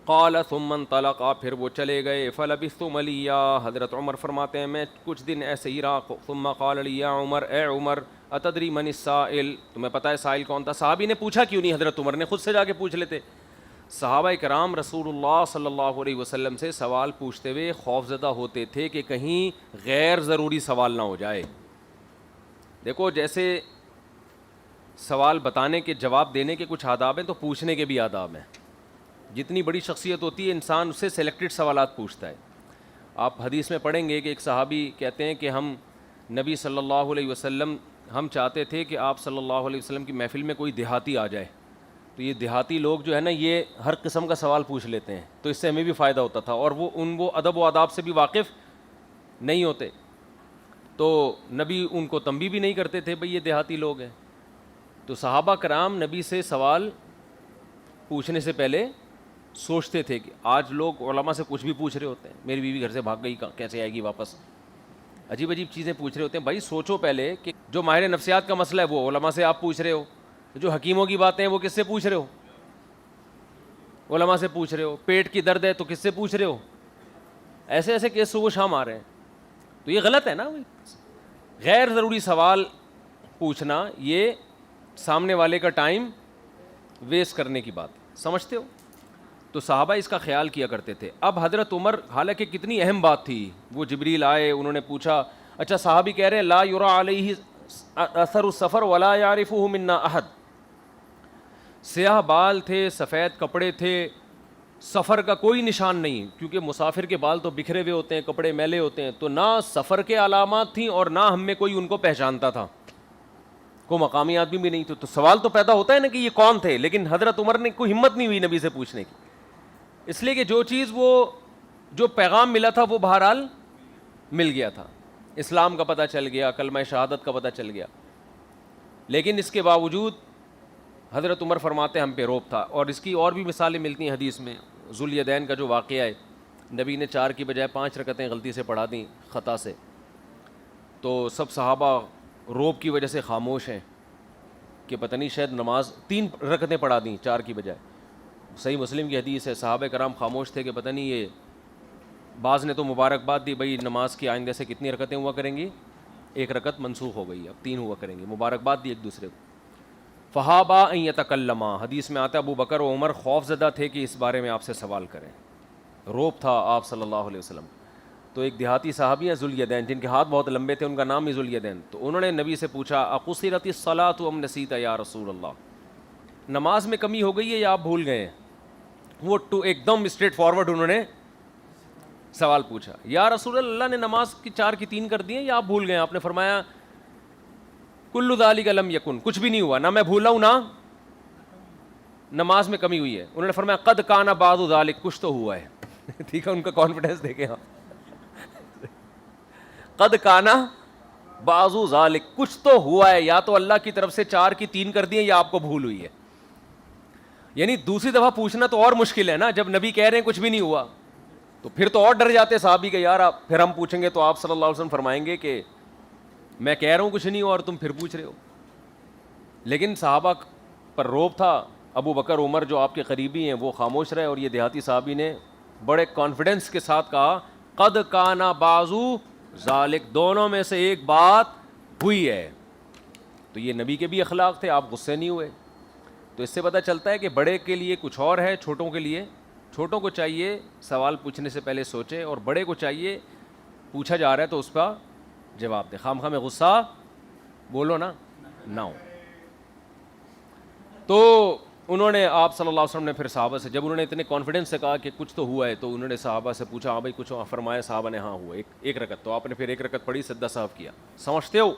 قال ثم انطلقا، پھر وہ چلے گئے. فلبثت ملیا، حضرت عمر فرماتے ہیں میں کچھ دن ایسے ہی رہا. ثم قال لي يا عمر، اے عمر، اتدری من السائل، تمہیں پتہ ہے سائل کون تھا؟ صحابی نے پوچھا کیوں نہیں، حضرت عمر نے خود سے جا کے پوچھ لیتے. صحابہ کرام رسول اللہ صلی اللہ علیہ وسلم سے سوال پوچھتے ہوئے خوف زدہ ہوتے تھے کہ کہیں غیر ضروری سوال نہ ہو جائے. دیکھو جیسے سوال بتانے کے، جواب دینے کے کچھ آداب ہیں، تو پوچھنے کے بھی آداب ہیں. جتنی بڑی شخصیت ہوتی ہے انسان اس سے سلیکٹڈ سوالات پوچھتا ہے. آپ حدیث میں پڑھیں گے کہ ایک صحابی کہتے ہیں کہ ہم نبی صلی اللہ علیہ وسلم، ہم چاہتے تھے کہ آپ صلی اللہ علیہ وسلم کی محفل میں کوئی دیہاتی آ جائے، تو یہ دیہاتی لوگ جو ہے نا یہ ہر قسم کا سوال پوچھ لیتے ہیں، تو اس سے ہمیں بھی فائدہ ہوتا تھا، اور وہ ادب و آداب سے بھی واقف نہیں ہوتے، تو نبی ان کو تنبیہ بھی نہیں کرتے تھے بھئی یہ دیہاتی لوگ ہیں. تو صحابہ کرام نبی سے سوال پوچھنے سے پہلے سوچتے تھے کہ آج لوگ علماء سے کچھ بھی پوچھ رہے ہوتے ہیں، میری بیوی گھر سے بھاگ گئی کیسے آئے گی واپس، عجیب عجیب چیزیں پوچھ رہے ہوتے ہیں. بھائی سوچو پہلے کہ جو ماہر نفسیات کا مسئلہ ہے وہ علماء سے آپ پوچھ رہے ہو، جو حکیموں کی باتیں ہیں وہ کس سے پوچھ رہے ہو؟ علماء سے پوچھ رہے ہو. پیٹ کی درد ہے تو کس سے پوچھ رہے ہو؟ ایسے ایسے کیس صبح شام آ رہے ہیں، تو یہ غلط ہے نا. غیر ضروری سوال پوچھنا یہ سامنے والے کا ٹائم ویسٹ کرنے کی بات، سمجھتے ہو؟ تو صحابہ اس کا خیال کیا کرتے تھے. اب حضرت عمر، حالانکہ کتنی اہم بات تھی، وہ جبریل آئے، انہوں نے پوچھا. اچھا صحابی کہہ رہے ہیں لا یرا علیہ اثر السفر ولا یعرفہ منا احد، سیاہ بال تھے، سفید کپڑے تھے، سفر کا کوئی نشان نہیں، کیونکہ مسافر کے بال تو بکھرے ہوئے ہوتے ہیں، کپڑے میلے ہوتے ہیں، تو نہ سفر کے علامات تھیں اور نہ ہم میں کوئی ان کو پہچانتا تھا، کوئی مقامی آدمی بھی نہیں. تو سوال تو پیدا ہوتا ہے نا کہ یہ کون تھے، لیکن حضرت عمر نے کوئی ہمت نہیں ہوئی نبی سے پوچھنے کی، اس لیے کہ جو چیز جو پیغام ملا تھا وہ بہرحال مل گیا تھا. اسلام کا پتہ چل گیا، کلمہ شہادت کا پتہ چل گیا. لیکن اس کے باوجود حضرت عمر فرماتے ہم پہ روب تھا. اور اس کی اور بھی مثالیں ملتی ہیں حدیث میں. ذوالیدین کا جو واقعہ ہے، نبی نے 4 کی بجائے 5 رکعتیں غلطی سے پڑھا دیں خطا سے، تو سب صحابہ روب کی وجہ سے خاموش ہیں کہ پتہ نہیں شاید نماز 3 رکعتیں پڑھا دیں 4 کی بجائے. صحیح مسلم کی حدیث ہے، صحابہ کرام خاموش تھے کہ پتہ نہیں یہ، بعض نے تو مبارکباد دی بھئی نماز کی آئندہ سے کتنی رکعتیں ہوا کریں گی، 1 رکعت منسوخ ہو گئی، اب 3 ہوا کریں گی، مبارکباد دی ایک دوسرے کو. فہابا ان یتکلما، حدیث میں آتا ہے ابو بکر و عمر خوف زدہ تھے کہ اس بارے میں آپ سے سوال کریں، روب تھا آپ صلی اللہ علیہ وسلم. تو ایک دیہاتی صحابی ہیں ذوالیدین، جن کے ہاتھ بہت لمبے تھے، ان کا نام ہی ذوالیدین. تو انہوں نے نبی سے پوچھا اقصرت الصلاۃ ام نسیت یا رسول اللہ، نماز میں کمی ہو گئی ہے یا آپ بھول گئے ہیں؟ وہ ایک دم اسٹریٹ فارورڈ انہوں نے سوال پوچھا، یا رسول اللہ نے نماز کی 4 کی 3 کر دی ہیں یا آپ بھول گئے ہیں؟ آپ نے فرمایا کل ذالک لم یکن، کچھ بھی نہیں ہوا، نہ میں بھولا ہوں نہ نماز میں کمی ہوئی ہے. انہوں نے فرمایا قد کان بعض ذالک، کچھ تو ہوا ہے. ٹھیک ہے، ان کا کانفیڈنس دیکھیں آپ. قد کان بعض ذالک، کچھ تو ہوا ہے، یا تو اللہ کی طرف سے 4 کی 3 کر دی ہیں یا آپ کو بھول ہوئی ہے. یعنی دوسری دفعہ پوچھنا تو اور مشکل ہے نا، جب نبی کہہ رہے ہیں کچھ بھی نہیں ہوا، تو پھر تو اور ڈر جاتے صحابی کہ یار پھر ہم پوچھیں گے تو آپ صلی اللہ علیہ وسلم فرمائیں گے کہ میں کہہ رہا ہوں کچھ نہیں ہوا اور تم پھر پوچھ رہے ہو. لیکن صحابہ پر روب تھا. ابو بکر عمر جو آپ کے قریبی ہیں وہ خاموش رہے، اور یہ دیہاتی صحابی نے بڑے کانفیڈنس کے ساتھ کہا قد کان بعض ذالک، دونوں میں سے ایک بات ہوئی ہے. تو یہ نبی کے بھی اخلاق تھے، آپ غصے نہیں ہوئے. تو اس سے پتہ چلتا ہے کہ بڑے کے لیے کچھ اور ہے، چھوٹوں کے لیے، چھوٹوں کو چاہیے سوال پوچھنے سے پہلے سوچے، اور بڑے کو چاہیے پوچھا جا رہا ہے تو اس کا جواب دے. خام میں غصہ بولو نا نہ ہو. تو انہوں نے آپ صلی اللہ علیہ وسلم نے پھر صحابہ سے، جب انہوں نے اتنے کانفیڈنس سے کہا کہ کچھ تو ہوا ہے، تو انہوں نے صحابہ سے پوچھا ہاں بھائی کچھ، فرمایا صحابہ نے ہاں ہوا 1 رکعت. تو آپ نے پھر 1 رکعت پڑھی، سجدہ سہو کیا. سمجھتے ہو؟